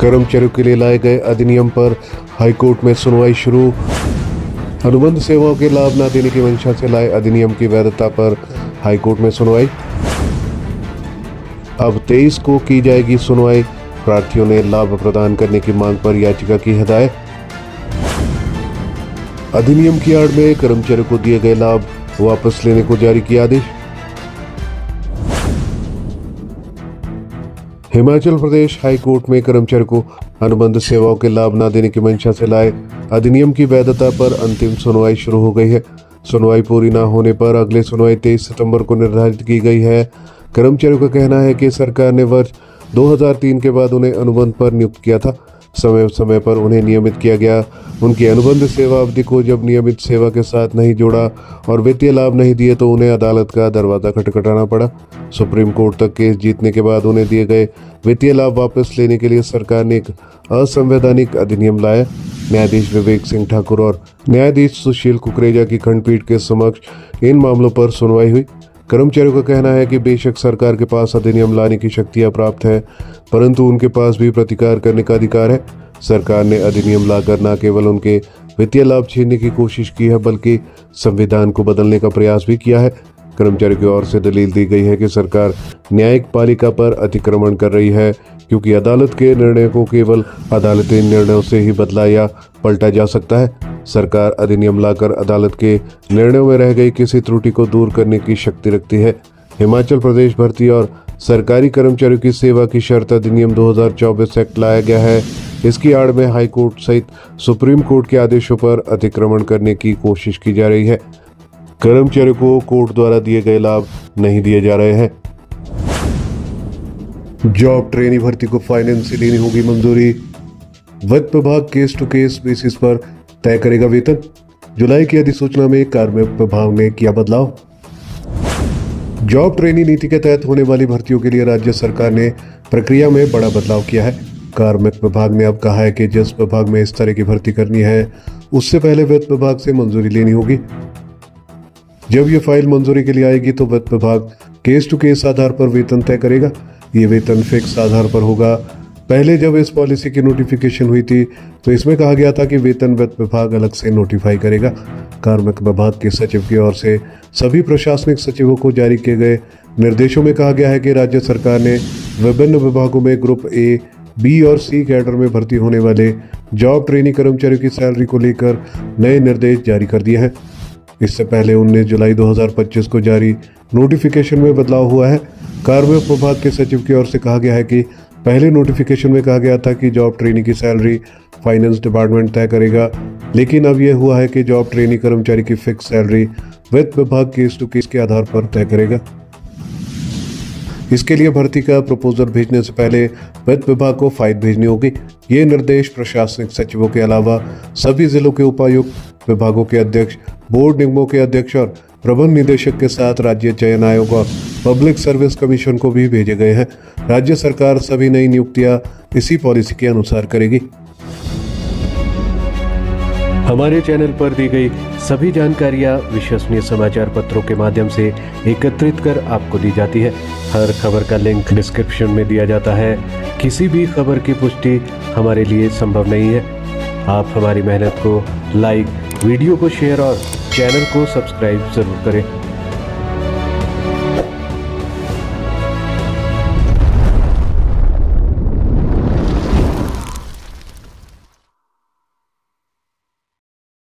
कर्मचारियों के लिए लाए गए अधिनियम पर हाईकोर्ट में सुनवाई शुरू। अनुबंध सेवाओं के लाभ न देने की मंशा से लाए अधिनियम की वैधता पर हाईकोर्ट में सुनवाई। अब 23 को की जाएगी सुनवाई। प्रार्थियों ने लाभ प्रदान करने की मांग पर याचिका की हिदायत। अधिनियम की आड़ में कर्मचारियों को दिए गए लाभ वापस लेने को जारी किया आदेश। हिमाचल प्रदेश हाई कोर्ट में कर्मचारियों को अनुबंध सेवाओं के लाभ न देने की मंशा से लाए अधिनियम की वैधता पर अंतिम सुनवाई शुरू हो गई है। सुनवाई पूरी न होने पर अगली सुनवाई 23 सितंबर को निर्धारित की गई है। कर्मचारियों का कहना है कि सरकार ने वर्ष 2003 के बाद उन्हें अनुबंध पर नियुक्त किया था। समय समय पर उन्हें नियमित किया गया। उनकी अनुबंध सेवा अवधि को जब नियमित सेवा के साथ नहीं जोड़ा और वित्तीय लाभ नहीं दिए तो उन्हें अदालत का दरवाजा खटखटाना पड़ा। सुप्रीम कोर्ट तक केस जीतने के बाद उन्हें दिए गए वित्तीय लाभ वापस लेने के लिए सरकार ने एक असंवैधानिक अधिनियम लाया। न्यायाधीश विवेक सिंह ठाकुर और न्यायाधीश सुशील कुकरेजा की खंडपीठ के समक्ष इन मामलों पर सुनवाई हुई। कर्मचारियों का कहना है कि बेशक सरकार के पास अधिनियम लाने की शक्तियां प्राप्त है, परंतु उनके पास भी प्रतिकार करने का अधिकार है। सरकार ने अधिनियम लाकर न केवल उनके वित्तीय लाभ छीनने की कोशिश की है, बल्कि संविधान को बदलने का प्रयास भी किया है। कर्मचारियों की ओर से दलील दी गई है कि सरकार न्यायिक पालिका पर अतिक्रमण कर रही है, क्योंकि अदालत के निर्णय को केवल अदालती निर्णयों से ही बदला या पलटा जा सकता है। सरकार अधिनियम लाकर अदालत के निर्णयों में रह गई किसी त्रुटि को दूर करने की शक्ति रखती है। हिमाचल प्रदेश भर्ती और सरकारी कर्मचारियों की सेवा की शर्त अधिनियम 2024 एक्ट लाया गया है। इसकी आड़ में हाई कोर्ट सहित सुप्रीम कोर्ट के आदेशों पर अतिक्रमण करने की कोशिश की जा रही है। कर्मचारियों को कोर्ट द्वारा दिए गए लाभ नहीं दिए जा रहे हैं। जॉब ट्रेनी भर्ती को फाइनेंस से लेनी होगी मंजूरी। वित्त विभाग केस टू केस बेसिस पर तय करेगा वेतन। जुलाई की अधिसूचना में कार्मिक विभाग ने किया बदलाव। जॉब ट्रेनी नीति के तहत होने वाली भर्तियों के लिए राज्य सरकार ने प्रक्रिया में बड़ा बदलाव किया है। कार्मिक विभाग ने अब कहा है कि जिस विभाग में इस तरह की भर्ती करनी है, उससे पहले वित्त विभाग से मंजूरी लेनी होगी। जब ये फाइल मंजूरी के लिए आएगी तो वित्त विभाग केस टू केस आधार पर वेतन तय करेगा। ये वेतन फिक्स आधार पर होगा। पहले जब इस पॉलिसी की नोटिफिकेशन हुई थी तो इसमें कहा गया था कि वेतन वित्त विभाग अलग से नोटिफाई करेगा। कार्मिक विभाग के सचिव की ओर से सभी प्रशासनिक सचिवों को जारी किए गए निर्देशों में कहा गया है कि राज्य सरकार ने विभिन्न विभागों में ग्रुप ए, बी और सी कैडर में भर्ती होने वाले जॉब ट्रेनी कर्मचारियों की सैलरी को लेकर नए निर्देश जारी कर दिए हैं। इससे पहले 19 जुलाई 2025 को जारी नोटिफिकेशन में बदलाव हुआ है। कार्मिक विभाग के सचिव की ओर से कहा गया है कि पहले नोटिफिकेशन में कहा गया था कि जॉब ट्रेनी की सैलरी फाइनेंस डिपार्टमेंट तय करेगा, लेकिन अब यह हुआ है कि जॉब ट्रेनी कर्मचारी की फिक्स सैलरी वित्त विभाग केस टू केस के आधार पर तय करेगा। इसके लिए भर्ती का प्रपोजल भेजने से पहले वित्त विभाग को फाइल भेजनी होगी। ये निर्देश प्रशासनिक सचिवों के अलावा सभी जिलों के उपायुक्त, विभागों के अध्यक्ष, बोर्ड निगमों के अध्यक्ष और प्रबंध निदेशक के साथ राज्य चयन आयोग और पब्लिक सर्विस कमीशन को भी भेजे गए हैं। राज्य सरकार सभी नई नियुक्तियां इसी पॉलिसी के अनुसार करेगी। हमारे चैनल पर दी गई सभी जानकारियां विश्वसनीय समाचार पत्रों के माध्यम से एकत्रित कर आपको दी जाती है। हर खबर का लिंक डिस्क्रिप्शन में दिया जाता है। किसी भी खबर की पुष्टि हमारे लिए संभव नहीं है। आप हमारी मेहनत को लाइक, वीडियो को शेयर और चैनल को सब्सक्राइब जरूर करें।